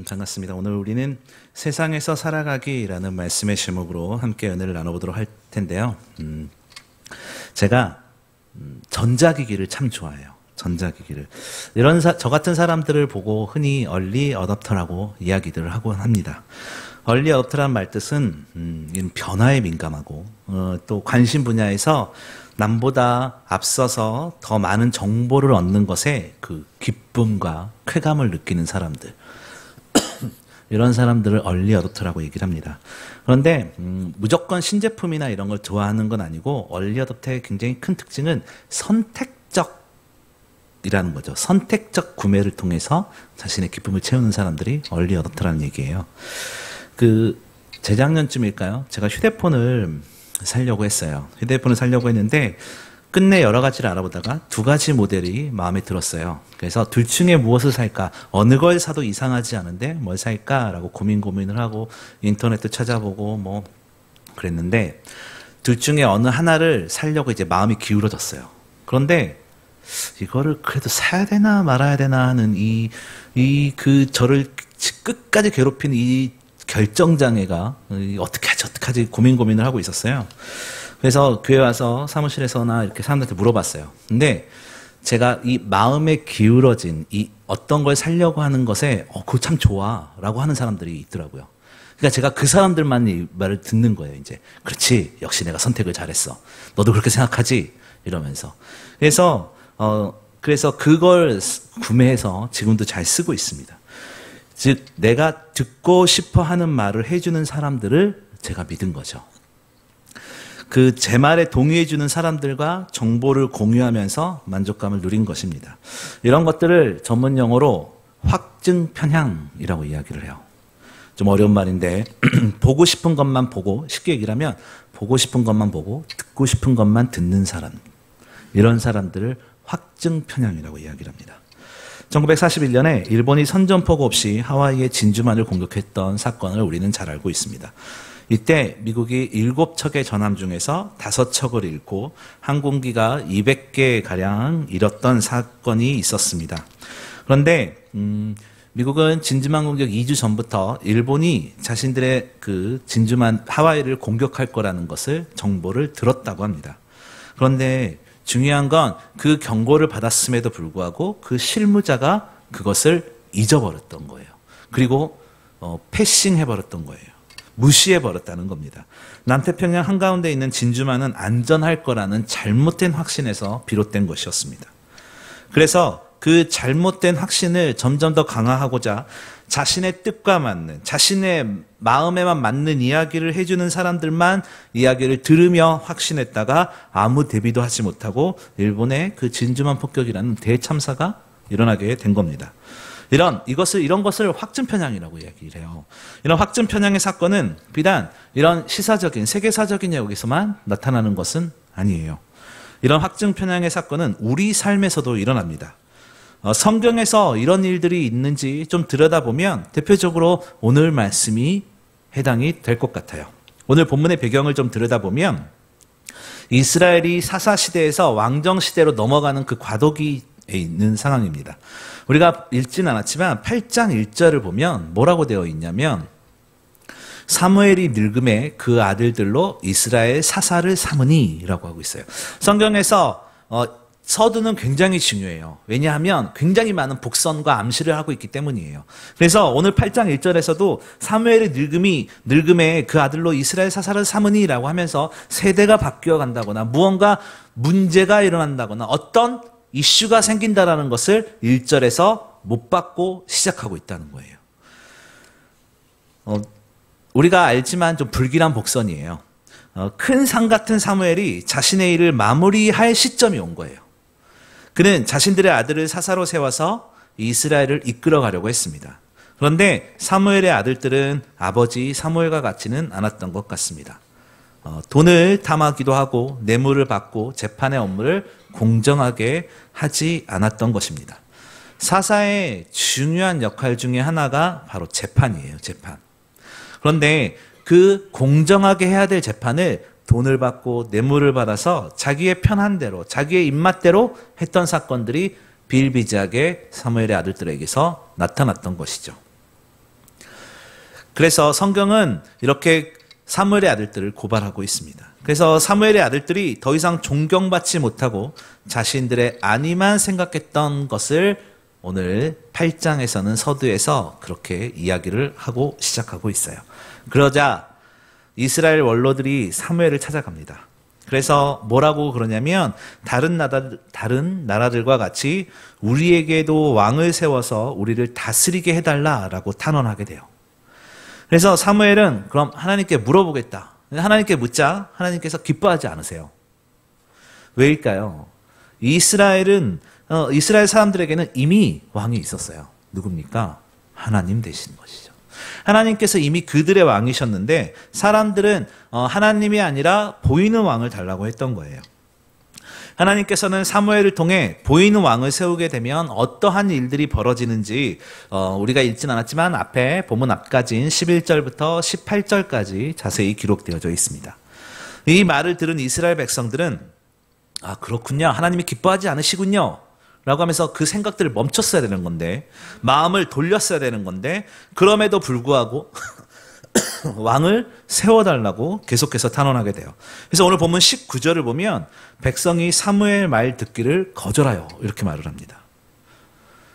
반갑습니다. 오늘 우리는 세상에서 살아가기라는 말씀의 제목으로 함께 은혜를 나눠보도록 할 텐데요. 제가 전자기기를 참 좋아해요. 전자기기를. 저 같은 사람들을 보고 흔히 얼리 어댑터라고 이야기들을 하곤 합니다. 얼리 어댑터라는 말뜻은 변화에 민감하고 또 관심 분야에서 남보다 앞서서 더 많은 정보를 얻는 것에 그 기쁨과 쾌감을 느끼는 사람들. 이런 사람들을 얼리 어댑터라고 얘기를 합니다. 그런데 무조건 신제품이나 이런 걸 좋아하는 건 아니고 얼리 어댑터의 굉장히 큰 특징은 선택적이라는 거죠. 선택적 구매를 통해서 자신의 기쁨을 채우는 사람들이 얼리 어댑터라는 얘기예요. 재작년쯤일까요? 제가 휴대폰을 사려고 했어요. 휴대폰을 사려고 했는데 끝내 여러 가지를 알아보다가 두 가지 모델이 마음에 들었어요. 그래서 둘 중에 무엇을 살까? 어느 걸 사도 이상하지 않은데 뭘 살까라고 고민을 하고 인터넷도 찾아보고 뭐 그랬는데 둘 중에 어느 하나를 사려고 이제 마음이 기울어졌어요. 그런데 이거를 그래도 사야 되나 말아야 되나 하는 저를 끝까지 괴롭히는 이 결정장애가 어떻게 하지 고민을 하고 있었어요. 그래서 교회 와서 사무실에서나 이렇게 사람들한테 물어봤어요. 근데 제가 이 마음에 기울어진 이 어떤 걸 살려고 하는 것에 그거 참 좋아 라고 하는 사람들이 있더라고요. 그러니까 제가 그 사람들만 이 말을 듣는 거예요. 이제 그렇지, 역시 내가 선택을 잘했어. 너도 그렇게 생각하지? 이러면서. 그래서 그걸 구매해서 지금도 잘 쓰고 있습니다. 즉 내가 듣고 싶어 하는 말을 해주는 사람들을 제가 믿은 거죠. 제 말에 동의해주는 사람들과 정보를 공유하면서 만족감을 누린 것입니다. 이런 것들을 전문 용어로 확증 편향이라고 이야기를 해요. 좀 어려운 말인데 보고 싶은 것만 보고, 쉽게 얘기를 하면 보고 싶은 것만 보고 듣고 싶은 것만 듣는 사람, 이런 사람들을 확증 편향이라고 이야기를 합니다. 1941년에 일본이 선전포고 없이 하와이의 진주만을 공격했던 사건을 우리는 잘 알고 있습니다. 이때 미국이 7척의 전함 중에서 5척을 잃고 항공기가 200개 가량 잃었던 사건이 있었습니다. 그런데 미국은 진주만 공격 2주 전부터 일본이 자신들의 진주만 하와이를 공격할 거라는 것을 정보를 들었다고 합니다. 그런데 중요한 건 그 경고를 받았음에도 불구하고 그 실무자가 그것을 잊어버렸던 거예요. 그리고 패싱해버렸던 거예요. 무시해버렸다는 겁니다. 남태평양 한가운데 있는 진주만은 안전할 거라는 잘못된 확신에서 비롯된 것이었습니다. 그래서 그 잘못된 확신을 점점 더 강화하고자 자신의 뜻과 맞는, 자신의 마음에만 맞는 이야기를 해주는 사람들만 이야기를 들으며 확신했다가 아무 대비도 하지 못하고 일본의 그 진주만 폭격이라는 대참사가 일어나게 된 겁니다. 이런 것을 확증 편향이라고 이야기를 해요. 이런 확증 편향의 사건은 비단 이런 시사적인, 세계사적인 영역에서만 나타나는 것은 아니에요. 이런 확증 편향의 사건은 우리 삶에서도 일어납니다. 성경에서 이런 일들이 있는지 좀 들여다보면 대표적으로 오늘 말씀이 해당이 될 것 같아요. 오늘 본문의 배경을 좀 들여다보면 이스라엘이 사사시대에서 왕정시대로 넘어가는 그 과도기에 있는 상황입니다. 우리가 읽지는 않았지만 8장 1절을 보면 뭐라고 되어 있냐면 사무엘이 늙음에 그 아들들로 이스라엘 사사를 삼으니 라고 하고 있어요. 성경에서 서두는 굉장히 중요해요. 왜냐하면 굉장히 많은 복선과 암시를 하고 있기 때문이에요. 그래서 오늘 8장 1절에서도 사무엘의 늙음에 그 아들로 이스라엘 사사를 삼으니 라고 하면서 세대가 바뀌어 간다거나 무언가 문제가 일어난다거나 어떤 이슈가 생긴다라는 것을 1절에서 못 받고 시작하고 있다는 거예요. 우리가 알지만 좀 불길한 복선이에요. 큰 상 같은 사무엘이 자신의 일을 마무리할 시점이 온 거예요. 그는 자신들의 아들을 사사로 세워서 이스라엘을 이끌어 가려고 했습니다. 그런데 사무엘의 아들들은 아버지 사무엘과 같지는 않았던 것 같습니다. 돈을 탐하기도 하고 뇌물을 받고 재판의 업무를 공정하게 하지 않았던 것입니다. 사사의 중요한 역할 중에 하나가 바로 재판이에요. 재판. 그런데 그 공정하게 해야 될 재판을 돈을 받고 뇌물을 받아서 자기의 편한 대로, 자기의 입맛대로 했던 사건들이 비일비재하게 사무엘의 아들들에게서 나타났던 것이죠. 그래서 성경은 이렇게 사무엘의 아들들을 고발하고 있습니다. 그래서 사무엘의 아들들이 더 이상 존경받지 못하고 자신들의 안위만 생각했던 것을 오늘 8장에서는 서두에서 그렇게 이야기를 하고 시작하고 있어요. 그러자 이스라엘 원로들이 사무엘을 찾아갑니다. 그래서 뭐라고 그러냐면 다른 나라들과 같이 우리에게도 왕을 세워서 우리를 다스리게 해달라라고 탄원하게 돼요. 그래서 사무엘은 그럼 하나님께 물어보겠다. 하나님께 묻자 하나님께서 기뻐하지 않으세요. 왜일까요? 이스라엘 사람들에게는 이미 왕이 있었어요. 누굽니까? 하나님 되신 것이죠. 하나님께서 이미 그들의 왕이셨는데 사람들은 하나님이 아니라 보이는 왕을 달라고 했던 거예요. 하나님께서는 사무엘을 통해 보이는 왕을 세우게 되면 어떠한 일들이 벌어지는지 우리가 읽진 않았지만 앞에 본문 앞까지인 11절부터 18절까지 자세히 기록되어져 있습니다. 이 말을 들은 이스라엘 백성들은 아 그렇군요. 하나님이 기뻐하지 않으시군요. 라고 하면서 그 생각들을 멈췄어야 되는 건데 마음을 돌렸어야 되는 건데 그럼에도 불구하고 왕을 세워달라고 계속해서 탄원하게 돼요. 그래서 오늘 본문 19절을 보면 백성이 사무엘 말 듣기를 거절하여 이렇게 말을 합니다.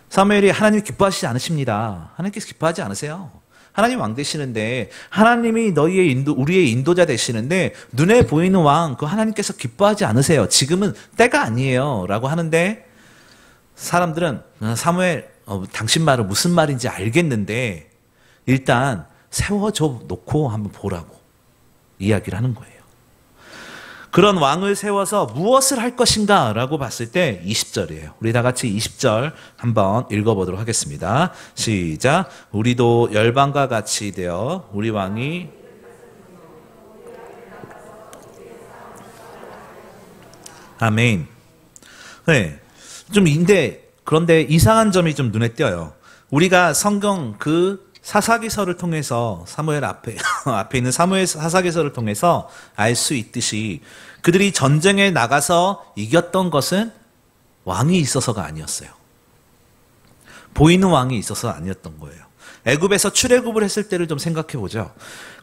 사무엘이 하나님 기뻐하시지 않으십니다. 하나님께서 기뻐하지 않으세요. 하나님 왕 되시는데 하나님이 우리의 인도자 되시는데 눈에 보이는 왕 그 하나님께서 기뻐하지 않으세요. 지금은 때가 아니에요. 라고 하는데 사람들은 사무엘 당신 말은 무슨 말인지 알겠는데 일단 세워줘 놓고 한번 보라고 이야기를 하는 거예요. 그런 왕을 세워서 무엇을 할 것인가 라고 봤을 때 20절이에요. 우리 다 같이 20절 한번 읽어보도록 하겠습니다. 시작. 우리도 열방과 같이 되어 우리 왕이 아멘. 네. 그런데 이상한 점이 좀 눈에 띄어요. 우리가 성경 그 사사기서를 통해서 사무엘 앞에 있는 사무엘 사사기서를 통해서 알 수 있듯이 그들이 전쟁에 나가서 이겼던 것은 왕이 있어서가 아니었어요. 보이는 왕이 있어서 아니었던 거예요. 애굽에서 출애굽을 했을 때를 좀 생각해 보죠.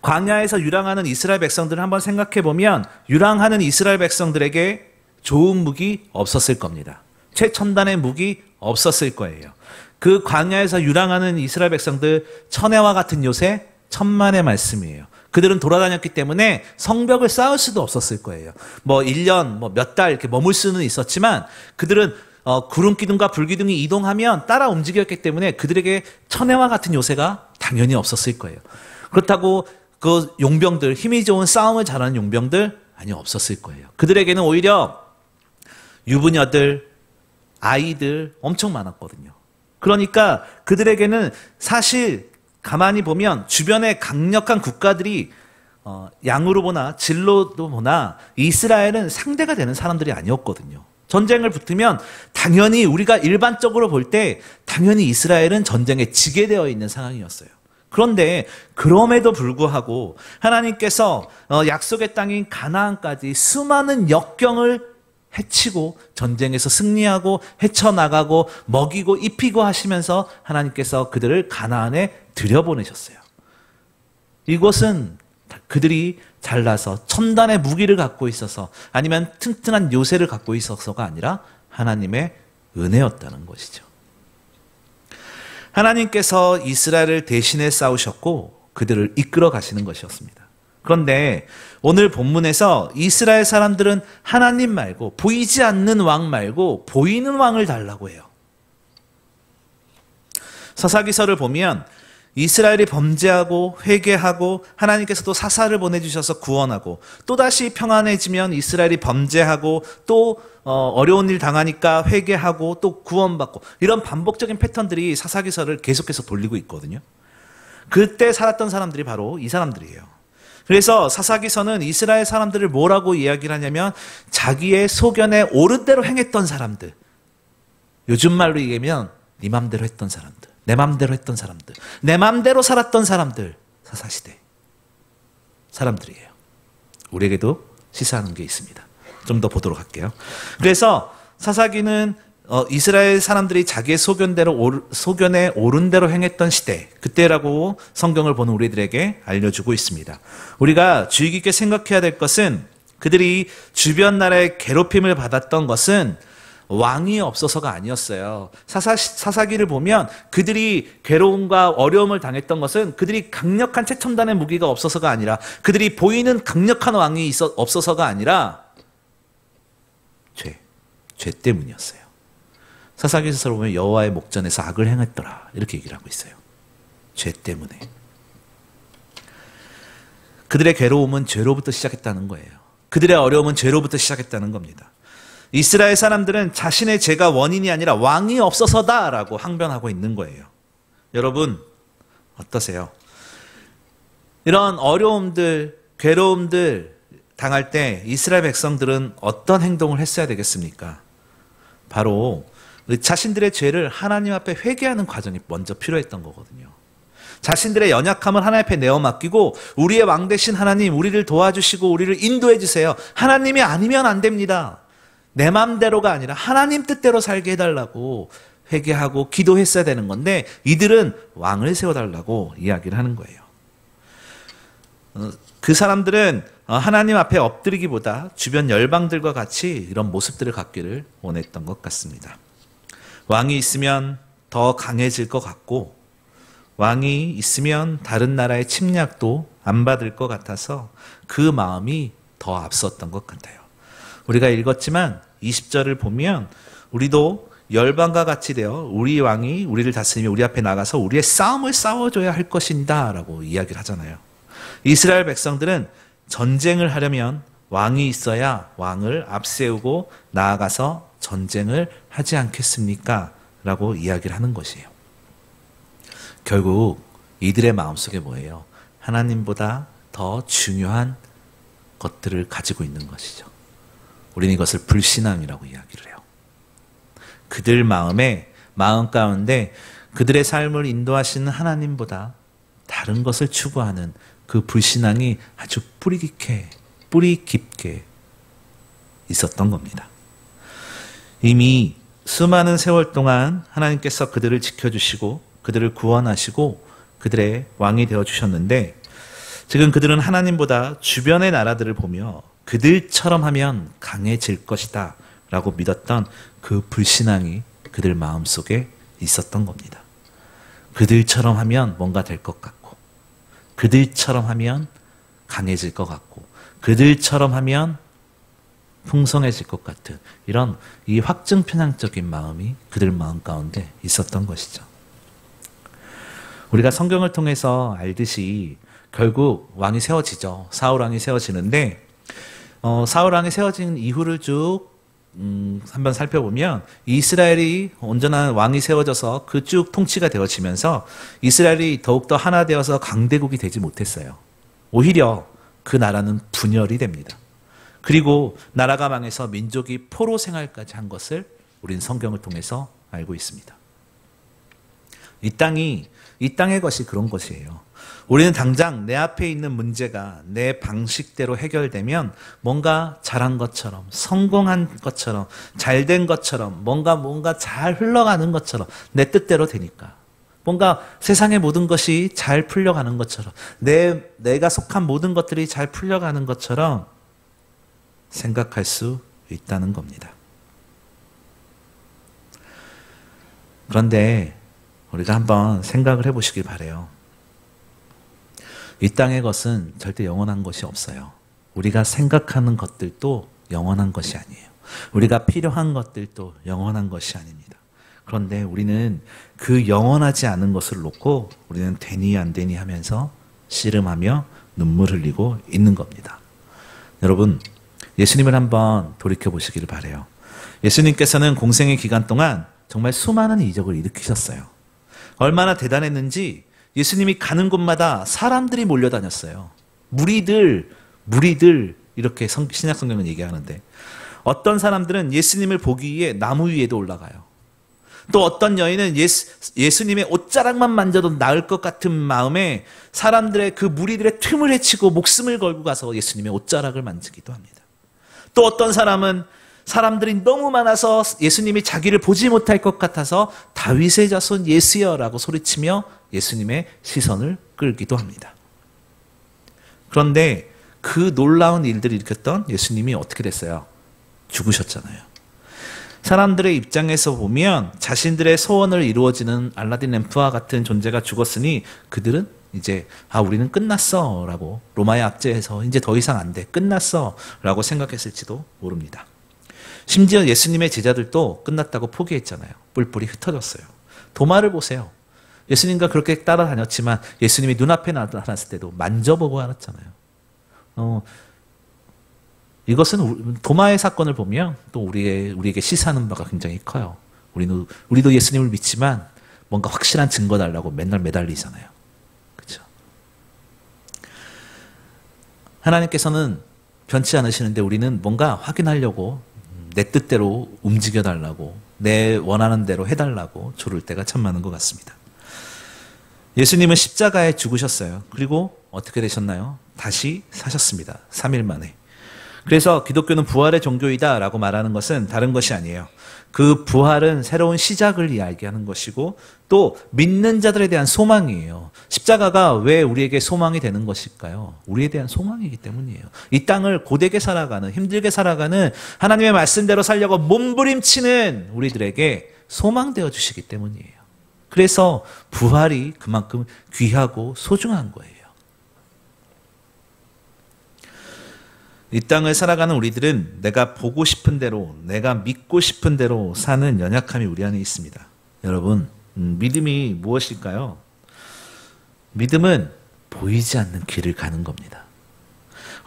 광야에서 유랑하는 이스라엘 백성들을 한번 생각해 보면 유랑하는 이스라엘 백성들에게 좋은 무기 없었을 겁니다. 최첨단의 무기 없었을 거예요. 그 광야에서 유랑하는 이스라엘 백성들 천해와 같은 요새 천만의 말씀이에요. 그들은 돌아다녔기 때문에 성벽을 쌓을 수도 없었을 거예요. 1년, 몇 달 이렇게 머물 수는 있었지만 그들은 구름 기둥과 불 기둥이 이동하면 따라 움직였기 때문에 그들에게 천해와 같은 요새가 당연히 없었을 거예요. 그렇다고 그 용병들, 힘이 좋은 싸움을 잘하는 용병들 아니 없었을 거예요. 그들에게는 오히려 유부녀들, 아이들 엄청 많았거든요. 그러니까 그들에게는 사실 가만히 보면 주변의 강력한 국가들이 양으로 보나 질로도 보나 이스라엘은 상대가 되는 사람들이 아니었거든요. 전쟁을 붙으면 당연히 우리가 일반적으로 볼 때 당연히 이스라엘은 전쟁에 지게 되어 있는 상황이었어요. 그런데 그럼에도 불구하고 하나님께서 약속의 땅인 가나안까지 수많은 역경을 해치고 전쟁에서 승리하고 헤쳐나가고 먹이고 입히고 하시면서 하나님께서 그들을 가나안에 들여보내셨어요. 이곳은 그들이 잘나서 첨단의 무기를 갖고 있어서 아니면 튼튼한 요새를 갖고 있어서가 아니라 하나님의 은혜였다는 것이죠. 하나님께서 이스라엘을 대신해 싸우셨고 그들을 이끌어 가시는 것이었습니다. 그런데 오늘 본문에서 이스라엘 사람들은 하나님 말고 보이지 않는 왕 말고 보이는 왕을 달라고 해요. 사사기서를 보면 이스라엘이 범죄하고 회개하고 하나님께서도 사사를 보내주셔서 구원하고 또다시 평안해지면 이스라엘이 범죄하고 또 어려운 일 당하니까 회개하고 또 구원받고 이런 반복적인 패턴들이 사사기서를 계속해서 돌리고 있거든요. 그때 살았던 사람들이 바로 이 사람들이에요. 그래서 사사기서는 이스라엘 사람들을 뭐라고 이야기를 하냐면 자기의 소견에 옳은 대로 행했던 사람들. 요즘 말로 얘기하면 네 맘대로 했던 사람들. 내 맘대로 했던 사람들. 내 맘대로 살았던 사람들. 사사시대 사람들이에요. 우리에게도 시사하는 게 있습니다. 좀 더 보도록 할게요. 그래서 사사기는 이스라엘 사람들이 자기의 소견에 옳은 대로 행했던 시대, 그때라고 성경을 보는 우리들에게 알려주고 있습니다. 우리가 주의 깊게 생각해야 될 것은 그들이 주변 나라의 괴롭힘을 받았던 것은 왕이 없어서가 아니었어요. 사사기를 보면 그들이 괴로움과 어려움을 당했던 것은 그들이 강력한 최첨단의 무기가 없어서가 아니라, 그들이 보이는 강력한 왕이 없어서가 아니라 죄 때문이었어요. 사사기서를 보면 여호와의 목전에서 악을 행했더라, 이렇게 얘기를 하고 있어요. 죄 때문에. 그들의 괴로움은 죄로부터 시작했다는 거예요. 그들의 어려움은 죄로부터 시작했다는 겁니다. 이스라엘 사람들은 자신의 죄가 원인이 아니라 왕이 없어서다라고 항변하고 있는 거예요. 여러분 어떠세요? 이런 어려움들, 괴로움들 당할 때 이스라엘 백성들은 어떤 행동을 했어야 되겠습니까? 바로 자신들의 죄를 하나님 앞에 회개하는 과정이 먼저 필요했던 거거든요. 자신들의 연약함을 하나님 앞에 내어 맡기고, 우리의 왕 되신 하나님, 우리를 도와주시고 우리를 인도해 주세요. 하나님이 아니면 안 됩니다. 내 마음대로가 아니라 하나님 뜻대로 살게 해달라고 회개하고 기도했어야 되는 건데, 이들은 왕을 세워달라고 이야기를 하는 거예요. 그 사람들은 하나님 앞에 엎드리기보다 주변 열방들과 같이 이런 모습들을 갖기를 원했던 것 같습니다. 왕이 있으면 더 강해질 것 같고, 왕이 있으면 다른 나라의 침략도 안 받을 것 같아서 그 마음이 더 앞섰던 것 같아요. 우리가 읽었지만 20절을 보면 우리도 열방과 같이 되어 우리 왕이 우리를 다스리며 우리 앞에 나가서 우리의 싸움을 싸워줘야 할 것인다 라고 이야기를 하잖아요. 이스라엘 백성들은 전쟁을 하려면 왕이 있어야 왕을 앞세우고 나아가서 전쟁을 하지 않겠습니까? 라고 이야기를 하는 것이에요. 결국 이들의 마음속에 뭐예요? 하나님보다 더 중요한 것들을 가지고 있는 것이죠. 우리는 이것을 불신앙이라고 이야기를 해요. 그들 마음 가운데 그들의 삶을 인도하시는 하나님보다 다른 것을 추구하는 그 불신앙이 아주 뿌리 깊게 있었던 겁니다. 이미 수많은 세월 동안 하나님께서 그들을 지켜주시고 그들을 구원하시고 그들의 왕이 되어주셨는데, 지금 그들은 하나님보다 주변의 나라들을 보며 그들처럼 하면 강해질 것이다 라고 믿었던 그 불신앙이 그들 마음속에 있었던 겁니다. 그들처럼 하면 뭔가 될 것 같고, 그들처럼 하면 강해질 것 같고, 그들처럼 하면 풍성해질 것 같은 이런 이 확증 편향적인 마음이 그들 마음 가운데 있었던 것이죠. 우리가 성경을 통해서 알듯이 결국 왕이 세워지죠. 사울 왕이 세워지는데, 사울 왕이 세워진 이후를 쭉 한번 살펴보면 이스라엘이 온전한 왕이 세워져서 그 쭉 통치가 되어지면서 이스라엘이 더욱더 하나 되어서 강대국이 되지 못했어요. 오히려 그 나라는 분열이 됩니다. 그리고 나라가 망해서 민족이 포로 생활까지 한 것을 우리는 성경을 통해서 알고 있습니다. 이 땅의 것이 그런 것이에요. 우리는 당장 내 앞에 있는 문제가 내 방식대로 해결되면 뭔가 잘한 것처럼, 성공한 것처럼, 잘된 것처럼, 뭔가 잘 흘러가는 것처럼, 내 뜻대로 되니까, 뭔가 세상의 모든 것이 잘 풀려가는 것처럼, 내가 속한 모든 것들이 잘 풀려가는 것처럼 생각할 수 있다는 겁니다. 그런데 우리가 한번 생각을 해보시길 바라요. 이 땅의 것은 절대 영원한 것이 없어요. 우리가 생각하는 것들도 영원한 것이 아니에요. 우리가 필요한 것들도 영원한 것이 아닙니다. 그런데 우리는 그 영원하지 않은 것을 놓고 우리는 되니 안 되니 하면서 씨름하며 눈물 흘리고 있는 겁니다. 여러분, 예수님을 한번 돌이켜 보시기를 바라요. 예수님께서는 공생의 기간 동안 정말 수많은 이적을 일으키셨어요. 얼마나 대단했는지 예수님이 가는 곳마다 사람들이 몰려다녔어요. 무리들 이렇게 신약 성경은 얘기하는데, 어떤 사람들은 예수님을 보기 위해 나무 위에도 올라가요. 또 어떤 여인은 예수님의 옷자락만 만져도 나을 것 같은 마음에 사람들의 그 무리들의 틈을 헤치고 목숨을 걸고 가서 예수님의 옷자락을 만지기도 합니다. 또 어떤 사람은 사람들이 너무 많아서 예수님이 자기를 보지 못할 것 같아서 다윗의 자손 예수여라고 소리치며 예수님의 시선을 끌기도 합니다. 그런데 그 놀라운 일들을 일으켰던 예수님이 어떻게 됐어요? 죽으셨잖아요. 사람들의 입장에서 보면 자신들의 소원을 이루어지는 알라딘 램프와 같은 존재가 죽었으니 그들은 이제 우리는 끝났어 라고 로마의 압제에서 이제 더 이상 안 돼 끝났어 라고 생각했을지도 모릅니다. 심지어 예수님의 제자들도 끝났다고 포기했잖아요. 뿔뿔이 흩어졌어요. 도마를 보세요. 예수님과 그렇게 따라다녔지만 예수님이 눈앞에 나타났을 때도 만져보고 알았잖아요. 이것은 도마의 사건을 보면 또 우리에게 시사하는 바가 굉장히 커요. 우리도 예수님을 믿지만 뭔가 확실한 증거 달라고 맨날 매달리잖아요. 그렇죠? 하나님께서는 변치 않으시는데 우리는 뭔가 확인하려고 내 뜻대로 움직여달라고 내 원하는 대로 해달라고 조를 때가 참 많은 것 같습니다. 예수님은 십자가에 죽으셨어요. 그리고 어떻게 되셨나요? 다시 사셨습니다. 3일 만에. 그래서 기독교는 부활의 종교이다라고 말하는 것은 다른 것이 아니에요. 그 부활은 새로운 시작을 이야기하는 것이고 또 믿는 자들에 대한 소망이에요. 십자가가 왜 우리에게 소망이 되는 것일까요? 우리에 대한 소망이기 때문이에요. 이 땅을 고되게 살아가는, 힘들게 살아가는 하나님의 말씀대로 살려고 몸부림치는 우리들에게 소망되어 주시기 때문이에요. 그래서 부활이 그만큼 귀하고 소중한 거예요. 이 땅을 살아가는 우리들은 내가 보고 싶은 대로, 내가 믿고 싶은 대로 사는 연약함이 우리 안에 있습니다. 여러분, 믿음이 무엇일까요? 믿음은 보이지 않는 길을 가는 겁니다.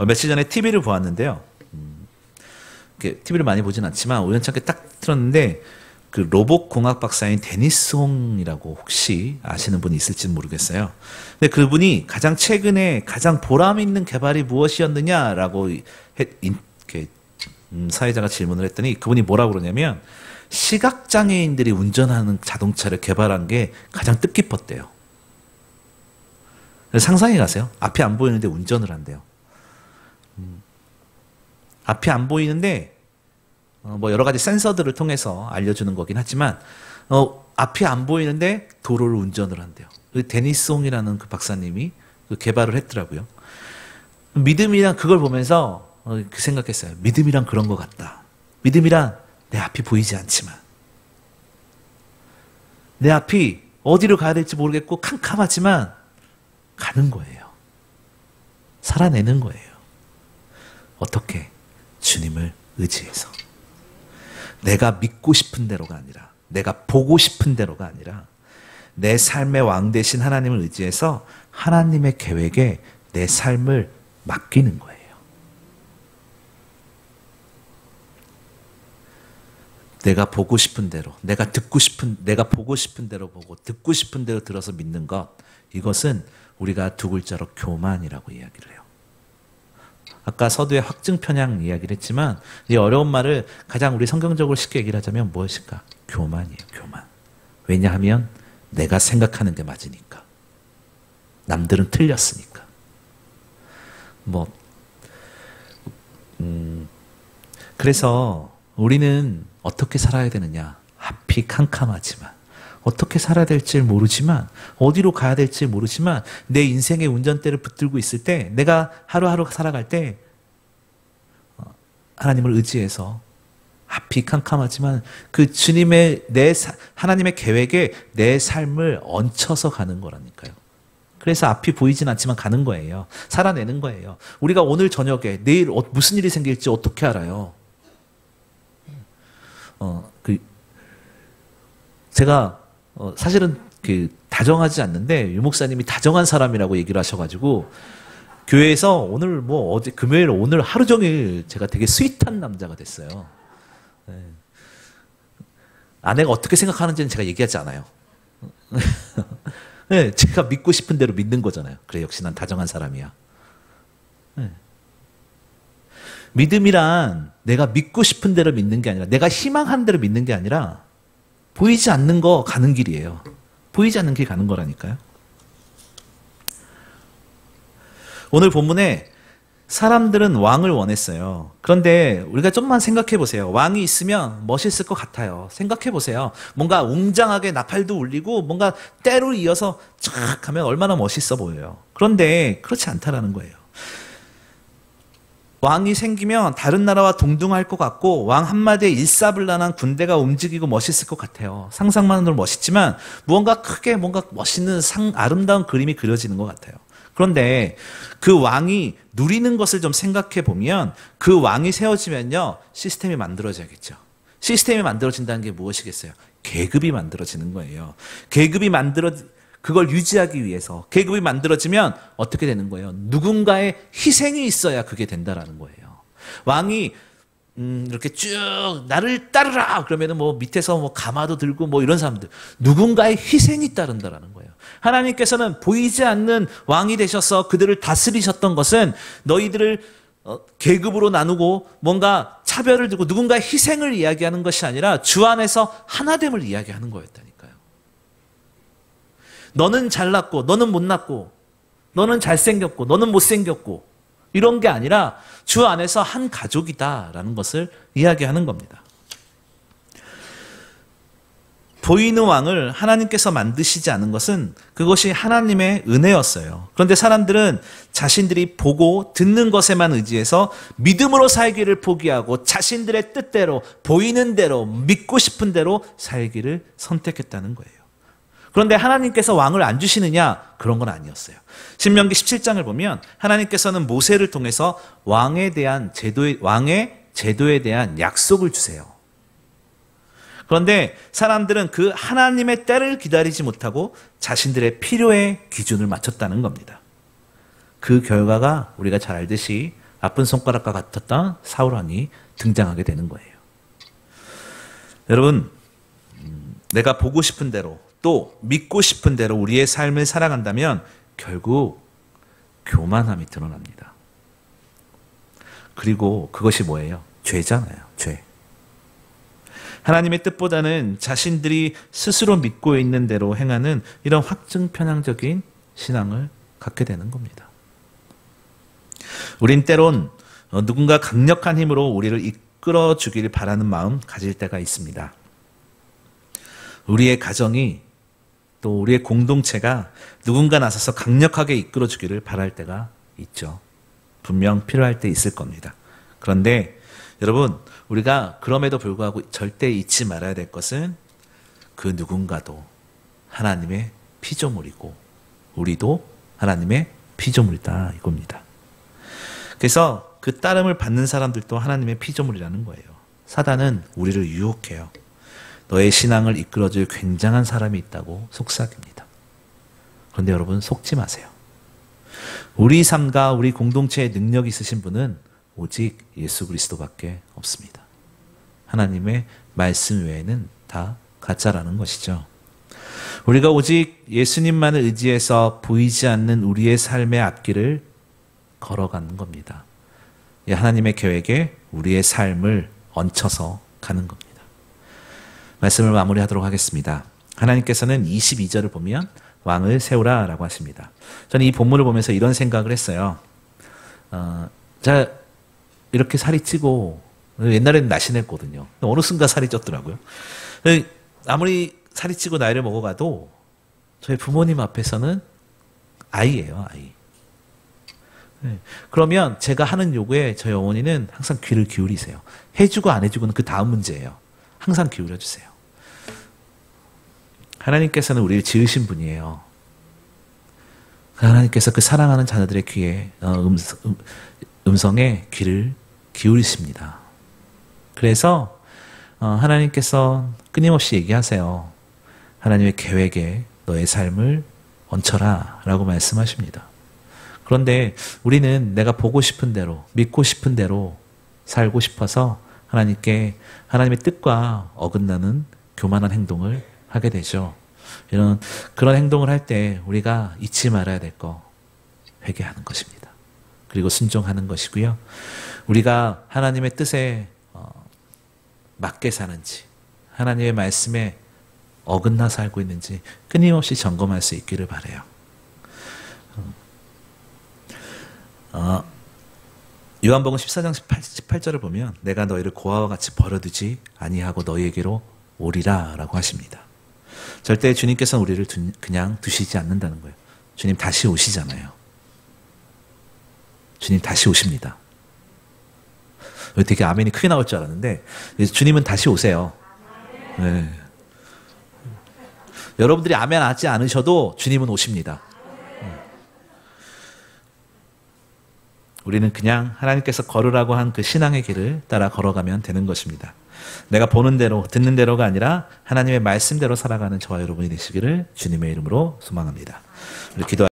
며칠 전에 TV를 보았는데요. TV를 많이 보진 않지만 우연찮게 딱 틀었는데 그 로봇공학 박사인 데니스 홍이라고 혹시 아시는 분이 있을지는 모르겠어요. 근데 그분이 가장 최근에 가장 보람 있는 개발이 무엇이었느냐라고 사회자가 질문을 했더니 그분이 뭐라고 그러냐면 시각장애인들이 운전하는 자동차를 개발한 게 가장 뜻깊었대요. 상상해 가세요. 앞이 안 보이는데 운전을 한대요. 앞이 안 보이는데 뭐 여러 가지 센서들을 통해서 알려주는 거긴 하지만 앞이 안 보이는데 도로를 운전을 한대요. 데니스 홍이라는 그 박사님이 개발을 했더라고요. 믿음이란 그걸 보면서 그 생각했어요. 믿음이란 그런 것 같다. 믿음이란 내 앞이 보이지 않지만 내 앞이 어디로 가야 될지 모르겠고 캄캄하지만 가는 거예요. 살아내는 거예요. 어떻게? 주님을 의지해서. 내가 믿고 싶은 대로가 아니라 내가 보고 싶은 대로가 아니라 내 삶의 왕 되신 하나님을 의지해서 하나님의 계획에 내 삶을 맡기는 거예요. 내가 보고 싶은 대로, 내가 보고 싶은 대로 보고 듣고 싶은 대로 들어서 믿는 것, 이것은 우리가 두 글자로 교만이라고 이야기를 해요. 아까 서두에 확증 편향 이야기를 했지만 이 어려운 말을 가장 우리 성경적으로 쉽게 얘기를 하자면 무엇일까? 교만이에요. 교만. 왜냐하면 내가 생각하는 게 맞으니까. 남들은 틀렸으니까. 그래서 우리는 어떻게 살아야 되느냐? 앞이 캄캄하지만 어떻게 살아야 될지 모르지만 어디로 가야 될지 모르지만 내 인생의 운전대를 붙들고 있을 때 내가 하루하루 살아갈 때 하나님을 의지해서 앞이 캄캄하지만 그 주님의 하나님의 계획에 내 삶을 얹혀서 가는 거라니까요. 그래서 앞이 보이진 않지만 가는 거예요. 살아내는 거예요. 우리가 오늘 저녁에 내일 무슨 일이 생길지 어떻게 알아요? 제가 사실은 다정하지 않는데 유 목사님이 다정한 사람이라고 얘기를 하셔가지고 교회에서 오늘 어제 금요일 오늘 하루 종일 제가 되게 스윗한 남자가 됐어요. 네. 아내가 어떻게 생각하는지는 제가 얘기하지 않아요. 네, 제가 믿고 싶은 대로 믿는 거잖아요. 그래, 역시 난 다정한 사람이야. 네. 믿음이란 내가 믿고 싶은 대로 믿는 게 아니라 내가 희망하는 대로 믿는 게 아니라 보이지 않는 거 가는 길이에요. 보이지 않는 길 가는 거라니까요. 오늘 본문에 사람들은 왕을 원했어요. 그런데 우리가 좀만 생각해 보세요. 왕이 있으면 멋있을 것 같아요. 생각해 보세요. 뭔가 웅장하게 나팔도 울리고 뭔가 때를 이어서 쫙 하면 얼마나 멋있어 보여요. 그런데 그렇지 않다라는 거예요. 왕이 생기면 다른 나라와 동등할 것 같고 왕 한마디에 일사불란한 군대가 움직이고 멋있을 것 같아요. 상상만으로 멋있지만 무언가 크게 뭔가 멋있는 아름다운 그림이 그려지는 것 같아요. 그런데 그 왕이 누리는 것을 좀 생각해 보면 그 왕이 세워지면요, 시스템이 만들어져야겠죠. 시스템이 만들어진다는 게 무엇이겠어요? 계급이 만들어지는 거예요. 그걸 유지하기 위해서 계급이 만들어지면 어떻게 되는 거예요? 누군가의 희생이 있어야 그게 된다라는 거예요. 왕이 이렇게 쭉 나를 따르라 그러면은 뭐 밑에서 뭐 가마도 들고 뭐 이런 사람들, 누군가의 희생이 따른다라는 거예요. 하나님께서는 보이지 않는 왕이 되셔서 그들을 다스리셨던 것은 너희들을 계급으로 나누고 뭔가 차별을 두고 누군가의 희생을 이야기하는 것이 아니라 주 안에서 하나됨을 이야기하는 거였다니까요. 너는 잘났고 너는 못났고 너는 잘생겼고 너는 못생겼고 이런 게 아니라 주 안에서 한 가족이다라는 것을 이야기하는 겁니다. 보이는 왕을 하나님께서 만드시지 않은 것은 그것이 하나님의 은혜였어요. 그런데 사람들은 자신들이 보고 듣는 것에만 의지해서 믿음으로 살기를 포기하고 자신들의 뜻대로 보이는 대로 믿고 싶은 대로 살기를 선택했다는 거예요. 그런데 하나님께서 왕을 안 주시느냐? 그런 건 아니었어요. 신명기 17장을 보면 하나님께서는 모세를 통해서 왕의 제도에 대한 약속을 주세요. 그런데 사람들은 그 하나님의 때를 기다리지 못하고 자신들의 필요의 기준을 맞췄다는 겁니다. 그 결과가 우리가 잘 알듯이 아픈 손가락과 같았던 사울왕이 등장하게 되는 거예요. 여러분, 내가 보고 싶은 대로 또 믿고 싶은 대로 우리의 삶을 살아간다면 결국 교만함이 드러납니다. 그리고 그것이 뭐예요? 죄잖아요. 죄. 하나님의 뜻보다는 자신들이 스스로 믿고 있는 대로 행하는 이런 확증 편향적인 신앙을 갖게 되는 겁니다. 우린 때론 누군가 강력한 힘으로 우리를 이끌어 주길 바라는 마음 가질 때가 있습니다. 우리의 가정이 또 우리의 공동체가 누군가 나서서 강력하게 이끌어 주기를 바랄 때가 있죠. 분명 필요할 때 있을 겁니다. 그런데 여러분, 우리가 그럼에도 불구하고 절대 잊지 말아야 될 것은 그 누군가도 하나님의 피조물이고 우리도 하나님의 피조물이다 이겁니다. 그래서 그 따름을 받는 사람들도 하나님의 피조물이라는 거예요. 사단은 우리를 유혹해요. 너의 신앙을 이끌어줄 굉장한 사람이 있다고 속삭입니다. 그런데 여러분, 속지 마세요. 우리 삶과 우리 공동체에 능력 있으신 분은 오직 예수 그리스도밖에 없습니다. 하나님의 말씀 외에는 다 가짜라는 것이죠. 우리가 오직 예수님만을 의지해서 보이지 않는 우리의 삶의 앞길을 걸어가는 겁니다. 하나님의 계획에 우리의 삶을 얹혀서 가는 겁니다. 말씀을 마무리하도록 하겠습니다. 하나님께서는 22절을 보면 왕을 세우라 라고 하십니다. 저는 이 본문을 보면서 이런 생각을 했어요. 제가 이렇게 살이 찌고 옛날에는 날씬했거든요. 어느 순간 살이 쪘더라고요. 아무리 살이 찌고 나이를 먹어가도 저희 부모님 앞에서는 아이예요. 아이. 그러면 제가 하는 요구에 저희 어머니는 항상 귀를 기울이세요. 해주고 안 해주고는 그 다음 문제예요. 항상 기울여주세요. 하나님께서는 우리를 지으신 분이에요. 하나님께서 그 사랑하는 자녀들의 귀에 음성에 귀를 기울이십니다. 그래서 하나님께서 끊임없이 얘기하세요. 하나님의 계획에 너의 삶을 얹혀라 라고 말씀하십니다. 그런데 우리는 내가 보고 싶은 대로 믿고 싶은 대로 살고 싶어서 하나님의 뜻과 어긋나는 교만한 행동을 하게 되죠. 그런 행동을 할 때 우리가 잊지 말아야 될 거 회개하는 것입니다. 그리고 순종하는 것이고요. 우리가 하나님의 뜻에 맞게 사는지 하나님의 말씀에 어긋나 살고 있는지 끊임없이 점검할 수 있기를 바라요. 요한복음 14장 18절을 보면 내가 너희를 고아와 같이 버려두지 아니하고 너희에게로 오리라 라고 하십니다. 절대 주님께서는 우리를 그냥 두시지 않는다는 거예요. 주님 다시 오시잖아요. 주님 다시 오십니다. 되게 아멘이 크게 나올 줄 알았는데 주님은 다시 오세요. 네. 여러분들이 아멘 하지 않으셔도 주님은 오십니다. 우리는 그냥 하나님께서 걸으라고 한 그 신앙의 길을 따라 걸어가면 되는 것입니다. 내가 보는 대로 듣는 대로가 아니라 하나님의 말씀대로 살아가는 저와 여러분이 되시기를 주님의 이름으로 소망합니다. 우리 기도